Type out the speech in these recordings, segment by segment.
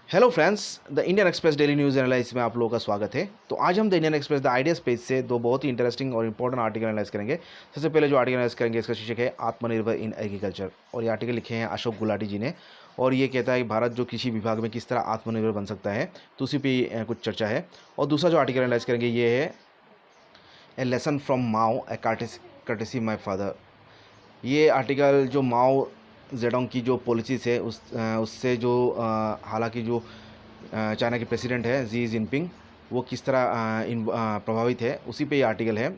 Hello friends, the Indian express daily news analyse में आप लोगों का स्वागत है। तो आज हम the Indian express the ideas page से दो बहुत ही इंटरेस्टिंग और इंपॉर्टेंट आर्टिकल एनालाइज करेंगे। सबसे पहले जो आर्टिकल एनालाइज करेंगे इसका शीर्षक है आत्मनिर्भर इन एग्रीकल्चर, और ये आर्टिकल लिखे हैं अशोक गुलाटी जी ने। और ये कहता है कि भारत जो कृषि विभाग में किस तरह आत्मनिर्भर बन सकता है, तो उसी पे कुछ चर्चा है। और दूसरा जो आर्टिकल एनालाइज करेंगे ये है ए lesson from Mao A courtesy my father. ये आर्टिकल जो माओ जेडोंग की जो पॉलिसीज़ है उससे जो हालांकि जो चाइना के प्रेसिडेंट है जी जिनपिंग, वो किस तरह प्रभावित है, उसी पे ये आर्टिकल है।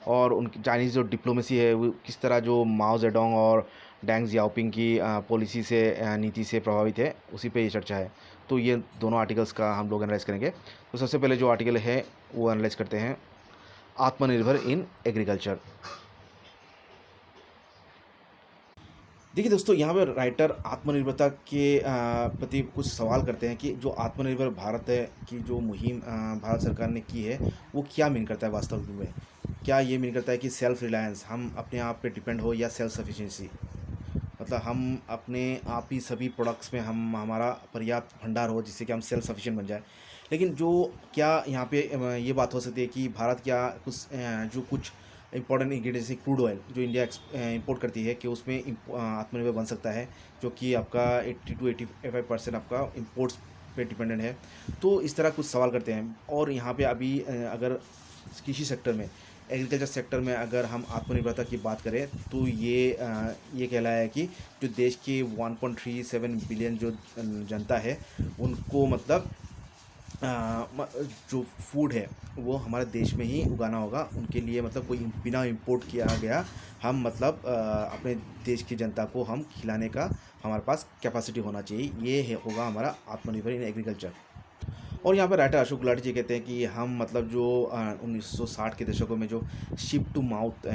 और उनकी चाइनीज़ जो डिप्लोमेसी है वो किस तरह जो माओ जेडोंग और डेंग जियाओपिंग की पॉलिसी से नीति से प्रभावित है, उसी पे ये चर्चा है। तो ये दोनों आर्टिकल्स का हम लोग एनालाइज करेंगे। तो सबसे पहले जो आर्टिकल है वो एनालाइज करते हैं, आत्मनिर्भर इन एग्रीकल्चर। देखिए दोस्तों, यहाँ पर राइटर आत्मनिर्भरता के प्रति कुछ सवाल करते हैं कि जो आत्मनिर्भर भारत है की जो मुहिम भारत सरकार ने की है, वो क्या मीन करता है वास्तव में। क्या ये मीन करता है कि सेल्फ रिलायंस, हम अपने आप पे डिपेंड हो, या सेल्फ सफिशिएंसी, मतलब हम अपने आप ही सभी प्रोडक्ट्स में हम हमारा पर्याप्त भंडार हो जिससे कि हम सेल्फ सफिशिएंट बन जाए। लेकिन जो क्या यहाँ पे ये बात हो सकती है कि भारत क्या कुछ जो कुछ इंपॉर्टेंट इंग्रेडिएंट्स जैसे क्रूड ऑयल जो इंडिया इंपोर्ट करती है, कि उसमें आत्मनिर्भर बन सकता है, जो कि आपका 80 to 85% आपका इंपोर्ट्स पे डिपेंडेंट है। तो इस तरह कुछ सवाल करते हैं। और यहाँ पे अभी अगर कृषि सेक्टर में, एग्रीकल्चर सेक्टर में अगर हम आत्मनिर्भरता की बात करें, तो ये कहलाया है कि जो देश के 1.37 बिलियन जो जनता है, उनको मतलब जो फूड है वो हमारे देश में ही उगाना होगा उनके लिए, मतलब कोई बिना इंपोर्ट किया गया हम मतलब अपने देश की जनता को हम खिलाने का हमारे पास कैपेसिटी होना चाहिए। ये होगा हमारा आत्मनिर्भर इन एग्रीकल्चर। और यहाँ पर राइटर अशोक गुलाटी जी कहते हैं कि हम मतलब जो 1960 के दशकों में जो शिप टू माउथ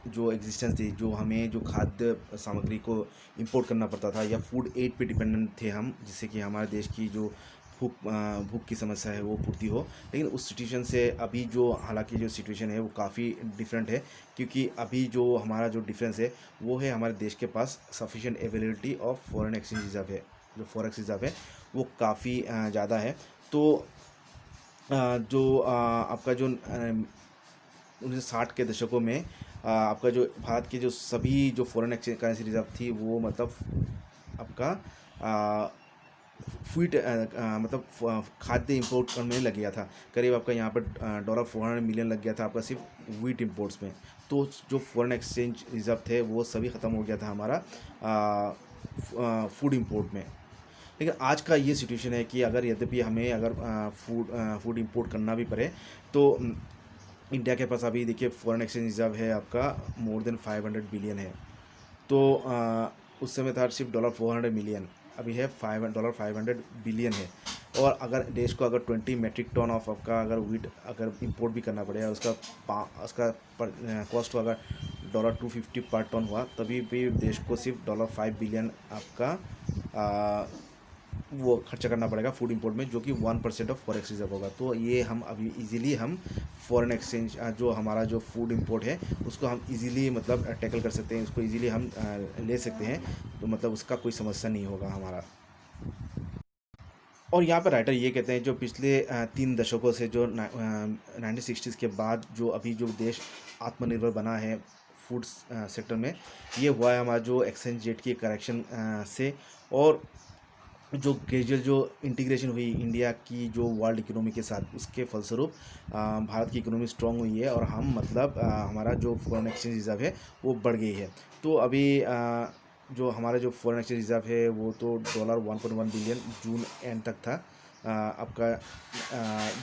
जो एग्जिस्टेंस थी, जो हमें जो खाद्य सामग्री को इंपोर्ट करना पड़ता था, या फूड एड पे डिपेंडेंट थे हम, जिससे कि हमारे देश की जो भूख की समस्या है वो पूर्ति हो। लेकिन उस सिचुएशन से अभी जो हालांकि जो सिचुएशन है वो काफ़ी डिफरेंट है, क्योंकि अभी जो हमारा जो डिफरेंस है वो है हमारे देश के पास sufficient availability of foreign exchange reserve है, जो फॉरेक्स रिजर्व है वो काफ़ी ज़्यादा है। तो जो आपका जो 1960 के दशकों में आपका जो भारत के जो सभी जो फॉरेन एक्सचेंज करेंसी रिजर्व थी वो मतलब आपका फीट मतलब खाद्य इंपोर्ट करने लग गया था। करीब आपका यहाँ पर $400 मिलियन लग गया था आपका सिर्फ वीट इंपोर्ट्स में। तो जो फॉरेन एक्सचेंज रिजर्व थे वो सभी ख़त्म हो गया था हमारा फूड इंपोर्ट में। लेकिन आज का ये सिचुएशन है कि अगर यद्यपि हमें अगर फूड इंपोर्ट करना भी पड़े, तो इंडिया के पास अभी देखिए फॉरेन एक्सचेंज रिजर्व है आपका मोर देन 500 बिलियन है। तो उस समय था सिर्फ $400 मिलियन, अभी है $500 बिलियन है। और अगर देश को अगर 20 मेट्रिक टन ऑफ आपका अगर वीट अगर इंपोर्ट भी करना पड़ेगा, उसका कॉस्ट अगर $250 पर टन हुआ, तभी भी देश को सिर्फ $5 बिलियन आपका वो खर्चा करना पड़ेगा फूड इंपोर्ट में, जो कि 1% ऑफ फॉरेक्स रिजर्व होगा। तो ये हम अभी इजीली हम फॉरेन एक्सचेंज जो हमारा जो फूड इंपोर्ट है उसको हम इजीली मतलब टैकल कर सकते हैं, उसको इजीली हम ले सकते हैं। तो मतलब उसका कोई समस्या नहीं होगा हमारा। और यहाँ पर राइटर ये कहते हैं जो पिछले 3 दशकों से जो 1960s के बाद जो अभी जो देश आत्मनिर्भर बना है फूड सेक्टर में, ये हुआ है हमारा जो एक्सचेंज रेट की करेक्शन से, और जो ग्रेजुअल जो इंटीग्रेशन हुई इंडिया की जो वर्ल्ड इकोनॉमी के साथ, उसके फलस्वरूप भारत की इकोनॉमी स्ट्रांग हुई है, और हम मतलब हमारा जो फॉरेन एक्सचेंज रिजर्व है वो बढ़ गई है। तो अभी जो हमारा जो फॉरेन एक्सचेंज रिजर्व है वो तो $1.1 बिलियन जून एंड तक था। आपका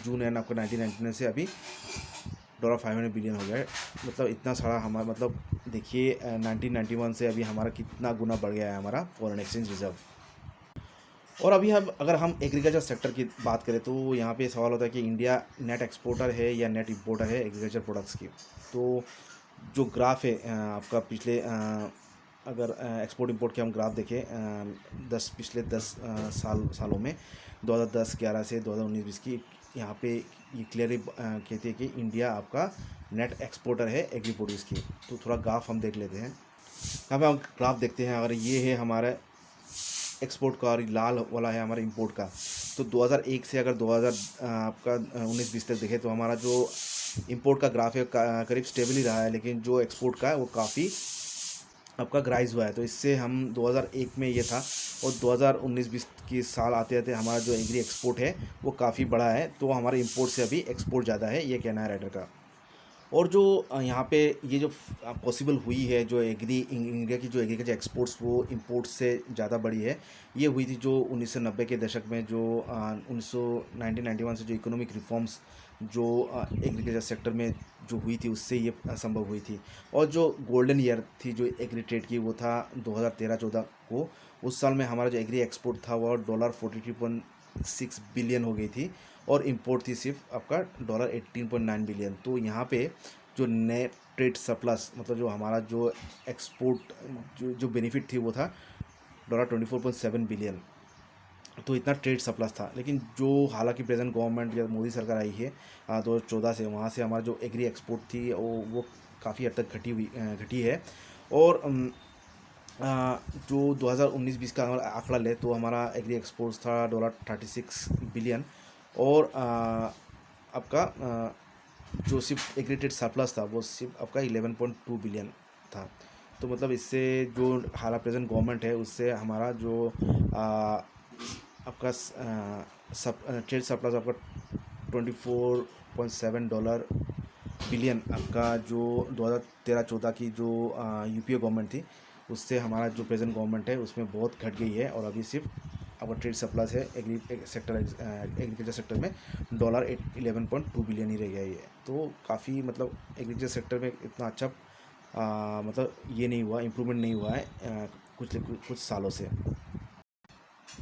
जून एंड आपका 1999 से अभी $500 बिलियन हो गया है। मतलब इतना सारा हमारा मतलब देखिए 1991 से अभी हमारा कितना गुना बढ़ गया है हमारा फॉरेन एक्सचेंज रिजर्व। और अभी हम अगर हम एग्रीकल्चर सेक्टर की बात करें, तो यहाँ पे सवाल होता है कि इंडिया नेट एक्सपोर्टर है या नेट इंपोर्टर है एग्रीकल्चर प्रोडक्ट्स की। तो जो ग्राफ है आपका पिछले अगर एक्सपोर्ट इंपोर्ट के हम ग्राफ देखें पिछले 10 सालों में 2010-11 से 2019-20 की, यहाँ पे ये क्लियरली कहती है कि इंडिया आपका नेट एक्सपोर्टर है एग्री प्रोड्यूस की। तो थोड़ा ग्राफ हम देख लेते हैं। यहाँ पे हम ग्राफ देखते हैं, अगर ये है हमारा एक्सपोर्ट का और लाल वाला है हमारा इंपोर्ट का। तो 2001 से अगर 2000 आपका 19-20 तक देखें तो हमारा जो इंपोर्ट का ग्राफ है करीब स्टेबल ही रहा है, लेकिन जो एक्सपोर्ट का है वो काफ़ी आपका राइज हुआ है। तो इससे हम 2001 में ये था, और 2019-20 की साल आते आते हमारा जो एग्री एक्सपोर्ट है वो काफ़ी बड़ा है, तो हमारे इंपोर्ट से अभी एक्सपोर्ट ज़्यादा है, ये कहना है राइटर का। और जो यहाँ पे ये जो पॉसिबल हुई है, जो इंडिया की जो एग्रीकल्चर एक्सपोर्ट्स वो इंपोर्ट्स से ज़्यादा बड़ी है, ये हुई थी जो 1990 के दशक में जो 1991 से जो इकोनॉमिक रिफॉर्म्स जो एग्रीकल्चर सेक्टर में जो हुई थी उससे ये संभव हुई थी। और जो गोल्डन ईयर थी जो एग्री ट्रेड की वो था 2013-14 को। उस साल में हमारा जो एग्री एक्सपोर्ट था वो $43.6 बिलियन हो गई थी, और इंपोर्ट थी सिर्फ आपका $18.9 बिलियन। तो यहाँ पे जो नेट ट्रेड सरप्लस मतलब जो हमारा जो एक्सपोर्ट जो बेनिफिट थी वो था $24.7 बिलियन। तो इतना ट्रेड सरप्लस था। लेकिन जो हालांकि प्रेजेंट गवर्नमेंट या मोदी सरकार आई है 2014 से, वहाँ से हमारा जो एग्री एक्सपोर्ट थी वो काफ़ी हद तक घटी है। और जो 2019-20 का हमारा आंकड़ा ले तो हमारा एग्री एक्सपोर्ट्स था $36 बिलियन, और आपका जो सिर्फ एग्रीटेड सरप्लस था वो सिर्फ आपका 11.2 बिलियन था। तो मतलब इससे जो हाल प्रेजेंट गवर्नमेंट है उससे हमारा जो आपका ट्रेड सरप्लस आपका $24.7 बिलियन आपका जो 2013-14 की जो यूपीए गवर्नमेंट थी उससे हमारा जो प्रेजेंट गवर्नमेंट है उसमें बहुत घट गई है, और अभी सिर्फ आपका ट्रेड सप्लाईज है एग्रीकल्चर सेक्टर में $11.2 बिलियन ही रह गया ये। तो काफ़ी मतलब एग्रीकल्चर सेक्टर में इतना अच्छा मतलब ये नहीं हुआ, इम्प्रूवमेंट नहीं हुआ है कुछ सालों से।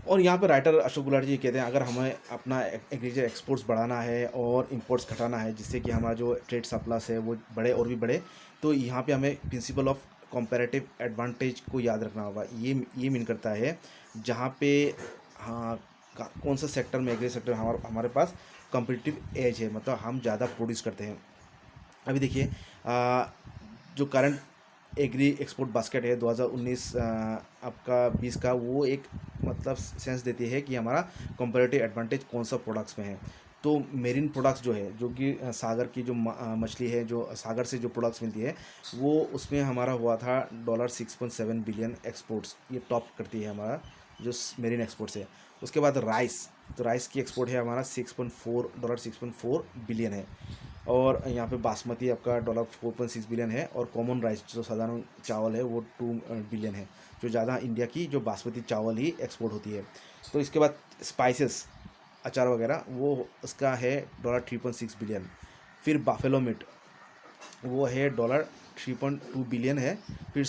और यहाँ पर राइटर अशोक गुलाटी जी कहते हैं अगर हमें अपना एग्रीकल्चर एक्सपोर्ट्स बढ़ाना है और इंपोर्ट्स घटाना है जिससे कि हमारा जो ट्रेड सरप्लस है वो बढ़े और भी बढ़े, तो यहाँ पे हमें प्रिंसिपल ऑफ कंपैरेटिव एडवांटेज को याद रखना होगा। ये मीन करता है जहाँ पे हाँ कौन सा सेक्टर में एग्री सेक्टर हमारे पास कम्पिटिटिव एज है, मतलब हम ज़्यादा प्रोड्यूस करते हैं। अभी देखिए जो करंट एग्री एक्सपोर्ट बास्केट है 2019 आपका 20 का, वो एक मतलब सेंस देती है कि हमारा कंपैरेटिव एडवांटेज कौन सा प्रोडक्ट्स में है। तो मेरीन प्रोडक्ट्स जो है जो कि सागर की जो मछली है जो सागर से जो प्रोडक्ट्स मिलती है वो उसमें हमारा हुआ था $6.7 बिलियन एक्सपोर्ट्स, ये टॉप करती है हमारा जो मेरीन एक्सपोर्ट्स है। उसके बाद राइस, तो राइस की एक्सपोर्ट है हमारा $6.4 बिलियन है। और यहाँ पे बासमती आपका $4.6 बिलियन है, और कॉमन राइस जो साधारण चावल है वो 2 बिलियन है, जो ज़्यादा इंडिया की जो बासमती चावल ही एक्सपोर्ट होती है। तो इसके बाद स्पाइसेस अचार वगैरह वो उसका है $3.6 बिलियन। फिर बाफेलो मीट वो है $3.2 बिलियन है। फिर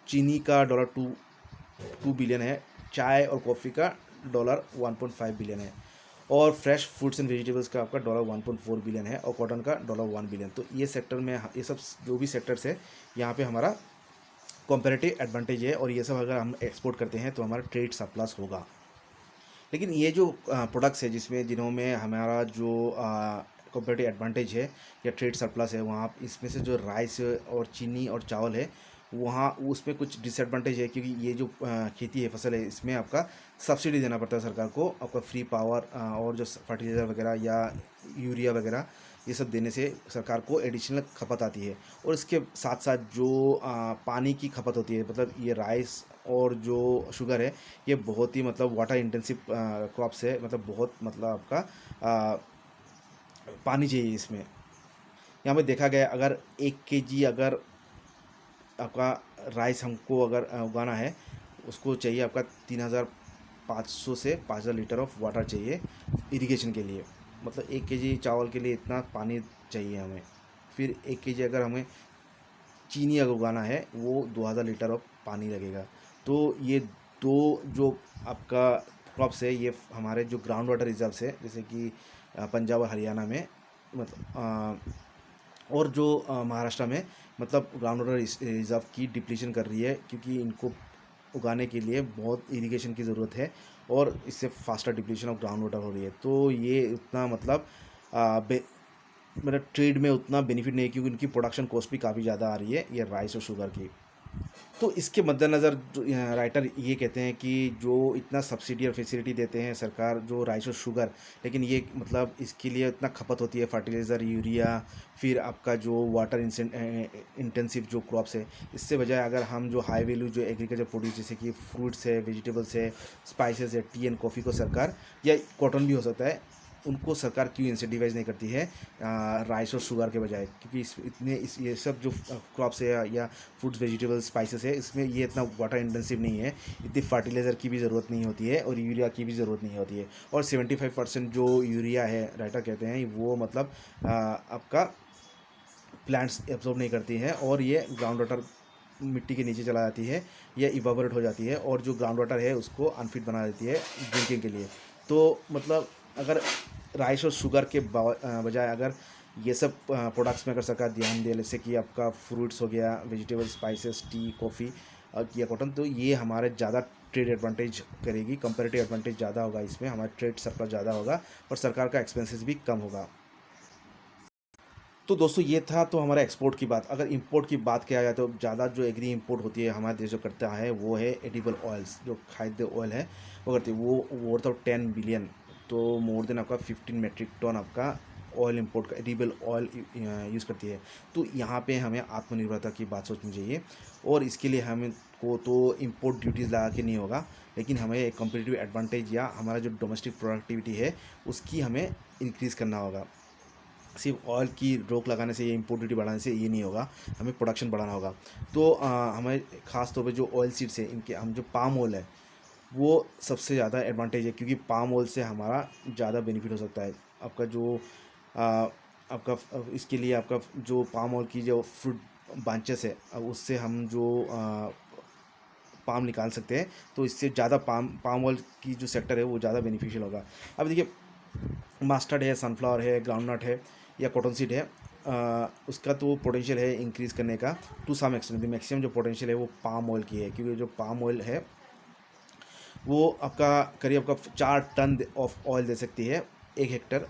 चीनी का $2 बिलियन है। चाय और कॉफ़ी का $1.5 बिलियन है। और फ्रेश फ्रूट्स एंड वेजिटेबल्स का आपका $1.4 बिलियन है, और कॉटन का $1 बिलियन। तो ये सेक्टर में ये सब जो भी सेक्टर्स है यहाँ पे हमारा कंपैरेटिव एडवांटेज है, और ये सब अगर हम एक्सपोर्ट करते हैं तो हमारा ट्रेड सरप्लस होगा। लेकिन ये जो प्रोडक्ट्स है जिन्हों में हमारा जो कंपैरेटिव एडवांटेज है या ट्रेड सरप्लस है, वहाँ इसमें से जो राइस और चीनी और चावल है वहाँ उसमें कुछ डिसएडवांटेज है, क्योंकि ये जो खेती है फसल है इसमें आपका सब्सिडी देना पड़ता है सरकार को, आपका फ्री पावर और जो फर्टिलाइज़र वगैरह या यूरिया वगैरह ये सब देने से सरकार को एडिशनल खपत आती है। और इसके साथ साथ जो पानी की खपत होती है, मतलब ये राइस और जो शुगर है ये बहुत ही मतलब वाटर इंटेंसिव क्रॉप्स है, मतलब बहुत मतलब आपका पानी चाहिए इसमें। यहाँ पे देखा गया अगर 1 kg अगर आपका राइस हमको अगर उगाना है उसको चाहिए आपका 3500 से 5000 लीटर ऑफ वाटर चाहिए इरिगेशन के लिए, मतलब 1 kg चावल के लिए इतना पानी चाहिए हमें। फिर 1 kg अगर हमें चीनी अगर उगाना है वो 2000 लीटर ऑफ पानी लगेगा। तो ये दो जो आपका क्रॉप्स है ये हमारे जो ग्राउंड वाटर रिजर्व्स है जैसे कि पंजाब और हरियाणा में मतलब और जो महाराष्ट्र में मतलब ग्राउंड वाटर रिजर्व की डिप्लीशन कर रही है, क्योंकि इनको उगाने के लिए बहुत इरिगेशन की ज़रूरत है और इससे faster depletion of ground water हो रही है। तो ये उतना मतलब मेरा ट्रेड में उतना बेनिफिट नहीं है, क्योंकि उनकी प्रोडक्शन कॉस्ट भी काफ़ी ज़्यादा आ रही है ये राइस और शुगर की। तो इसके मद्देनज़र राइटर ये कहते हैं कि जो इतना सब्सिडी और फैसिलिटी देते हैं सरकार जो राइस और शुगर, लेकिन ये मतलब इसके लिए इतना खपत होती है फर्टिलाइज़र, यूरिया, फिर आपका जो वाटर इंटेंसिव जो क्रॉप्स है, इससे बजाय अगर हम जो हाई वैल्यू जो एग्रीकल्चर प्रोड्यूस जैसे कि फ्रूट्स है, वेजिटेबल्स है, स्पाइसेस है, टी एंड कॉफ़ी को सरकार, या कॉटन भी हो सकता है, उनको सरकार क्यों इंसेंटिवाइज नहीं करती है राइस और शुगर के बजाय, क्योंकि ये सब जो क्रॉप्स है या फ्रूट्स, वेजिटेबल्स, स्पाइसेस है, इसमें ये इतना वाटर इंटेंसिव नहीं है, इतनी फर्टिलाइज़र की भी ज़रूरत नहीं होती है और यूरिया की भी ज़रूरत नहीं होती है। और 75% जो यूरिया है राइटर कहते हैं वो मतलब आपका प्लांट्स एब्जॉर्ब नहीं करती है और ये ग्राउंड वाटर मिट्टी के नीचे चला जाती है या इवापोरेट हो जाती है और जो ग्राउंड वाटर है उसको अनफिट बना देती है ड्रिंकिंग के लिए। तो मतलब अगर राइस और शुगर के बजाय अगर ये सब प्रोडक्ट्स में अगर सरकार ध्यान दे, जैसे कि आपका फ्रूट्स हो गया, वेजिटेबल, स्पाइसेस, टी, कॉफ़ी या कॉटन, तो ये हमारे ज़्यादा ट्रेड एडवांटेज करेगी, कंपेरेटिव एडवांटेज ज़्यादा होगा, इसमें हमारा ट्रेड सरप्लस ज़्यादा होगा और सरकार का एक्सपेंसेस भी कम होगा। तो दोस्तों ये था तो हमारा एक्सपोर्ट की बात। अगर इंपोर्ट की बात किया जाए तो ज़्यादा जो एग्री इंपोर्ट होती है हमारा देश जो करता है वो है एडिबल ऑयल्स, जो खाद्य ऑयल है वो करती है, वो वर्थ ऑफ 10 बिलियन, तो मोर देन आपका 15 मेट्रिक टन आपका ऑयल इंपोर्ट का एडिबल ऑयल यूज़ करती है। तो यहाँ पे हमें आत्मनिर्भरता की बात सोचनी चाहिए और इसके लिए हमें को तो इंपोर्ट ड्यूटीज़ लगा के नहीं होगा, लेकिन हमें एक कम्पिटिटिव एडवांटेज या हमारा जो डोमेस्टिक प्रोडक्टिविटी है उसकी हमें इंक्रीज़ करना होगा। सिर्फ ऑयल की रोक लगाने से या इम्पोर्ट ड्यूटी बढ़ाने से ये नहीं होगा, हमें प्रोडक्शन बढ़ाना होगा। तो हमें ख़ास तौर पे जो ऑयल सीड्स है इनके, हम जो पाम ऑयल है वो सबसे ज़्यादा एडवांटेज है, क्योंकि पाम ऑयल से हमारा ज़्यादा बेनिफिट हो सकता है। आपका जो आपका इसके लिए आपका जो पाम ऑयल की जो फ्रूट ब्रांचेस है, अब उससे हम जो पाम निकाल सकते हैं, तो इससे ज़्यादा पाम ऑयल की जो सेक्टर है वो ज़्यादा बेनिफिशियल होगा। अब देखिए, मस्टर्ड है, सनफ्लावर है, ग्राउंडनट है या कॉटन सीड है, उसका तो पोटेंशियल है इंक्रीज़ करने का टू सम एक्सटेंट। मैक्सिमम जो पोटेंशियल है वो पाम ऑयल की है, क्योंकि जो पाम ऑयल है वो आपका करीब आपका 4 टन ऑफ ऑयल दे सकती है 1 हेक्टर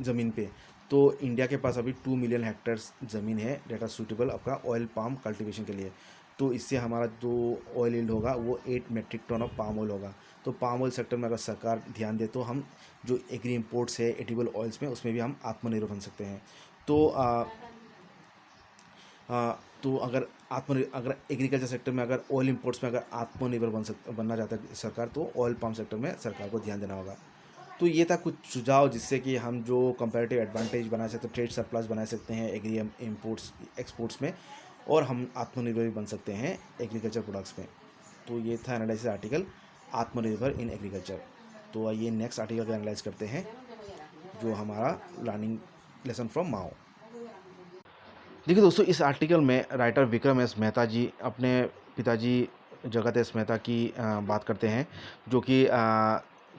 ज़मीन पे। तो इंडिया के पास अभी 2 मिलियन हेक्टर्स ज़मीन है डेट आर सूटेबल आपका ऑयल पाम कल्टीवेशन के लिए। तो इससे हमारा जो ऑयल यील्ड होगा वो 8 metric ton of palm oil होगा। तो पाम ऑयल सेक्टर में अगर सरकार ध्यान दे तो हम जो एग्री इम्पोर्ट्स है एडिबल ऑयल्स में, उसमें भी हम आत्मनिर्भर बन सकते हैं। तो तो अगर एग्रीकल्चर सेक्टर में अगर ऑयल इंपोर्ट्स में अगर आत्मनिर्भर बनना चाहता है सरकार, तो ऑयल पाम सेक्टर में सरकार को ध्यान देना होगा। तो ये था कुछ सुझाव जिससे कि हम जो कंपैरेटिव एडवांटेज बना सकते हैं, ट्रेड सरप्लस बना सकते हैं एग्री इंपोर्ट्स एक्सपोर्ट्स में, और हम आत्मनिर्भर भी बन सकते हैं एग्रीकल्चर प्रोडक्ट्स में। तो ये था एनालिसिस आर्टिकल आत्मनिर्भर इन एग्रीकल्चर। तो आइए नेक्स्ट आर्टिकल का एनालाइज करते हैं, जो हमारा लर्निंग लेसन फ्रॉम माओ। देखिए दोस्तों, इस आर्टिकल में राइटर विक्रम एस मेहता जी अपने पिताजी जगत एस मेहता की बात करते हैं, जो कि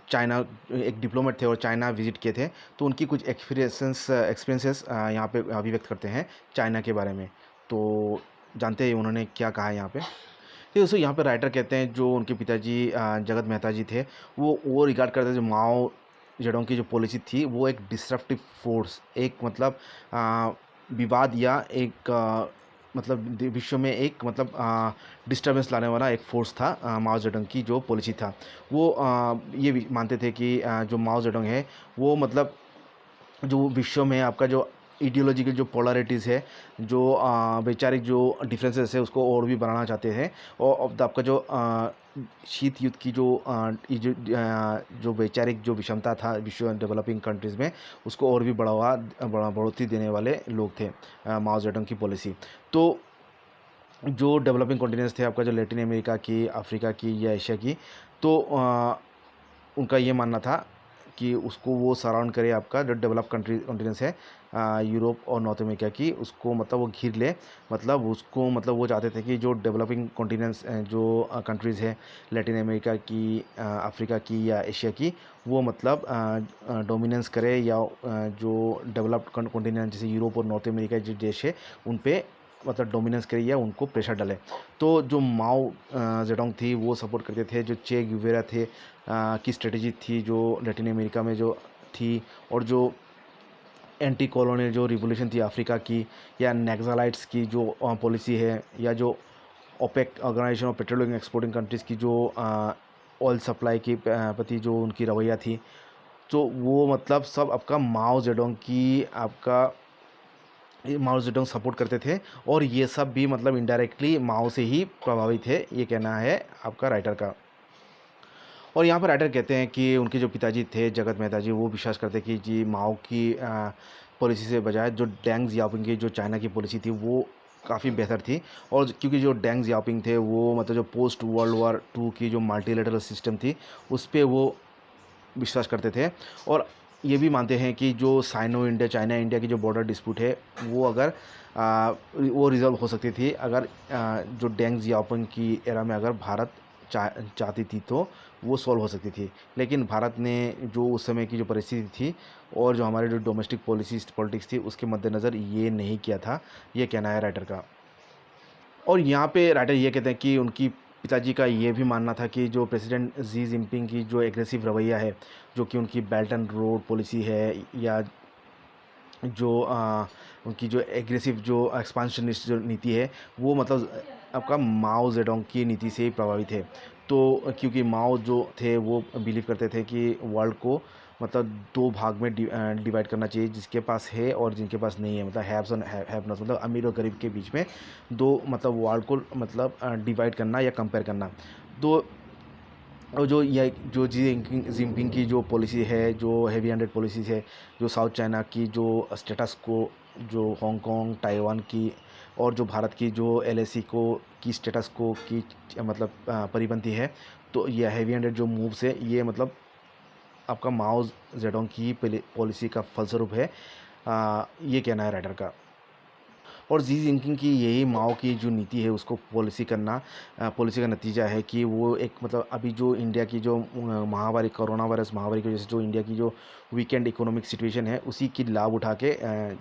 चाइना एक डिप्लोमेट थे और चाइना विजिट किए थे। तो उनकी कुछ एक्सपीरियंसेस यहाँ पे अभिव्यक्त करते हैं चाइना के बारे में। तो जानते हैं उन्होंने क्या कहा है यहाँ पे। तो दोस्तों यहाँ पे राइटर कहते हैं जो उनके पिताजी जगत मेहता जी थे, वो रिगार्ड करते थे जो माओ जेडोंग की जो पॉलिसी थी वो एक डिसरप्टिव फोर्स, एक मतलब विवाद या एक मतलब विश्व में एक मतलब डिस्टर्बेंस लाने वाला एक फोर्स था। माओ जेडोंग की जो पॉलिसी था वो ये भी मानते थे कि जो माओ जेडोंग है वो मतलब जो विश्व में आपका जो आइडियोलॉजिकल जो पोलैरिटीज़ है, जो वैचारिक जो डिफरेंसेस है उसको और भी बढ़ाना चाहते हैं। और आपका जो शीत युद्ध की जो वैचारिक जो विषमता था विश्व डेवलपिंग कंट्रीज़ में, उसको और भी बढ़ोतरी देने वाले लोग थे माओ जेडोंग की पॉलिसी। तो जो डेवलपिंग कॉन्टिनेंट्स थे आपका जो लैटिन अमेरिका की, अफ्रीका की या एशिया की, तो उनका ये मानना था कि उसको वो सराउंड करे, आपका जो डेवलप कॉन्टिनेंट्स है यूरोप और नॉर्थ अमेरिका की, उसको मतलब वो घेर ले। मतलब उसको मतलब वो चाहते थे कि जो डेवलपिंग कॉन्टिनेंट्स जो कंट्रीज़ है लैटिन अमेरिका की, अफ्रीका की या एशिया की, वो मतलब डोमिनेंस करे, या जो डेवलप्ड कॉन्टिनेंट जैसे यूरोप और नॉर्थ अमेरिका जो देश है उन पे मतलब डोमिनेंस करे या उनको प्रेशर डाले। तो जो माओ जेडोंग थी वो सपोर्ट करते थे जो चे गुवेरा थे की स्ट्रेटजी थी जो लैटिन अमेरिका में जो थी, और जो एंटी कॉलोनियल जो रिवोल्यूशन थी अफ्रीका की, या नेक्सलाइट्स की जो पॉलिसी है, या जो OPEC organization of petroleum exporting countries की जो ऑयल सप्लाई के प्रति जो उनकी रवैया थी, तो वो मतलब सब आपका माओ जेडोंग की आपका माओ जेडोंग सपोर्ट करते थे, और ये सब भी मतलब इनडायरेक्टली माओ से ही प्रभावित है, ये कहना है आपका राइटर का। और यहाँ पर राइटर कहते हैं कि उनके जो पिताजी थे जगत मेहता जी, वो विश्वास करते कि जी माओ की पॉलिसी से बजाय जो डेंग जियाओपिंग की जो चाइना की पॉलिसी थी वो काफ़ी बेहतर थी। और क्योंकि जो डेंग जियाओपिंग थे वो मतलब जो पोस्ट वर्ल्ड वॉर 2 की जो मल्टीलेटरल सिस्टम थी उस पर वो विश्वास करते थे, और ये भी मानते हैं कि जो साइनो इंडिया चाइना इंडिया की जो बॉर्डर डिस्प्यूट है वो अगर वो रिजॉल्व हो सकती थी अगर जो डेंग जियाओपिंग की एरा में अगर भारत चाहती थी तो वो सॉल्व हो सकती थी। लेकिन भारत ने जो उस समय की जो परिस्थिति थी और जो हमारे जो डोमेस्टिक पॉलिटिक्स थी उसके मद्देनज़र ये नहीं किया था, ये कहना है राइटर का। और यहाँ पे राइटर ये कहते हैं कि उनकी पिताजी का ये भी मानना था कि जो प्रेसिडेंट जी जिनपिंग की जो एग्रेसिव रवैया है, जो कि उनकी बेल्ट एंड रोड पॉलिसी है, या जो उनकी जो एग्रेसिव जो एक्सपांशनिस्ट जो नीति है, वो मतलब आपका माओ जेडोंग की नीति से ही प्रभावित है। तो क्योंकि माओ जो थे वो बिलीव करते थे कि वर्ल्ड को मतलब दो भाग में डिवाइड करना चाहिए, जिसके पास है और जिनके पास नहीं है, मतलब हैव्स और हैव नॉट्स, मतलब अमीर और गरीब के बीच में दो मतलब वर्ल्ड को मतलब डिवाइड करना या कंपेयर करना। तो और जो ये जो जिनपिंग की जो पॉलिसी है, जो हेवी हैंडेड पॉलिसीज़ है, जो साउथ चाइना की जो स्टेटस को, जो हांगकांग ताइवान की और जो भारत की जो एलएसी को की स्टेटस को की मतलब परिपंथी है, तो ये हेवी हैंडेड जो मूव्स है ये मतलब आपका माओ जेडोंग की पॉलिसी का फलस्वरूप है, ये कहना है राइटर का। और जी जिनपिंग की यही माओ की जो नीति है उसको पॉलिसी का नतीजा है कि वो एक मतलब अभी जो इंडिया की जो महामारी कोरोना वायरस महामारी की वजह से जो इंडिया की जो वीकेंड इकोनॉमिक सिचुएशन है उसी की लाभ उठा के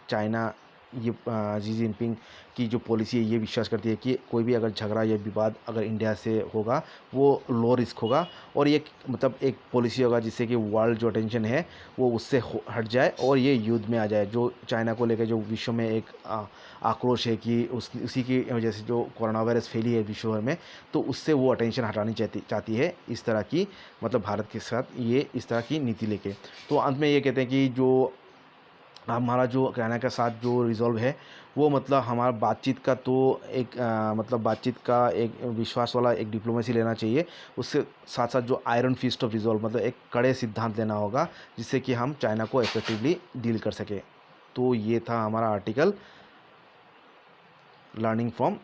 चाइना ये जी जिनपिंग की जो पॉलिसी है ये विश्वास करती है कि कोई भी अगर झगड़ा या विवाद अगर इंडिया से होगा वो लो रिस्क होगा, और ये मतलब एक पॉलिसी होगा जिससे कि वर्ल्ड जो अटेंशन है वो उससे हट जाए और ये युद्ध में आ जाए। जो चाइना को लेकर जो विश्व में एक आक्रोश है कि उसी की वजह से जो कोरोना वायरस फैली है विश्व भर में, तो उससे वो अटेंशन हटानी चाहती है इस तरह की, मतलब भारत के साथ ये इस तरह की नीति लेके। तो अंत में ये कहते हैं कि जो हमारा जो चाइना के साथ जो रिज़ॉल्व है वो मतलब हमारा बातचीत का तो एक मतलब बातचीत का एक विश्वास वाला एक डिप्लोमेसी लेना चाहिए, उससे साथ साथ जो आयरन फिस्ट ऑफ रिज़ॉल्व मतलब एक कड़े सिद्धांत लेना होगा जिससे कि हम चाइना को इफेक्टिवली डील कर सकें। तो ये था हमारा आर्टिकल लर्निंग फ्रॉम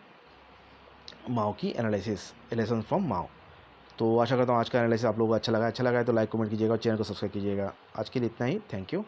माओ की एनालिसिस, लेसन फ्रॉम माओ। तो आशा करता हूँ आज का एनालिसिस आप लोगों को अच्छा लगा है तो लाइक कमेंट कीजिएगा और चैनल को सब्सक्राइब कीजिएगा। आज के लिए इतना ही, थैंक यू।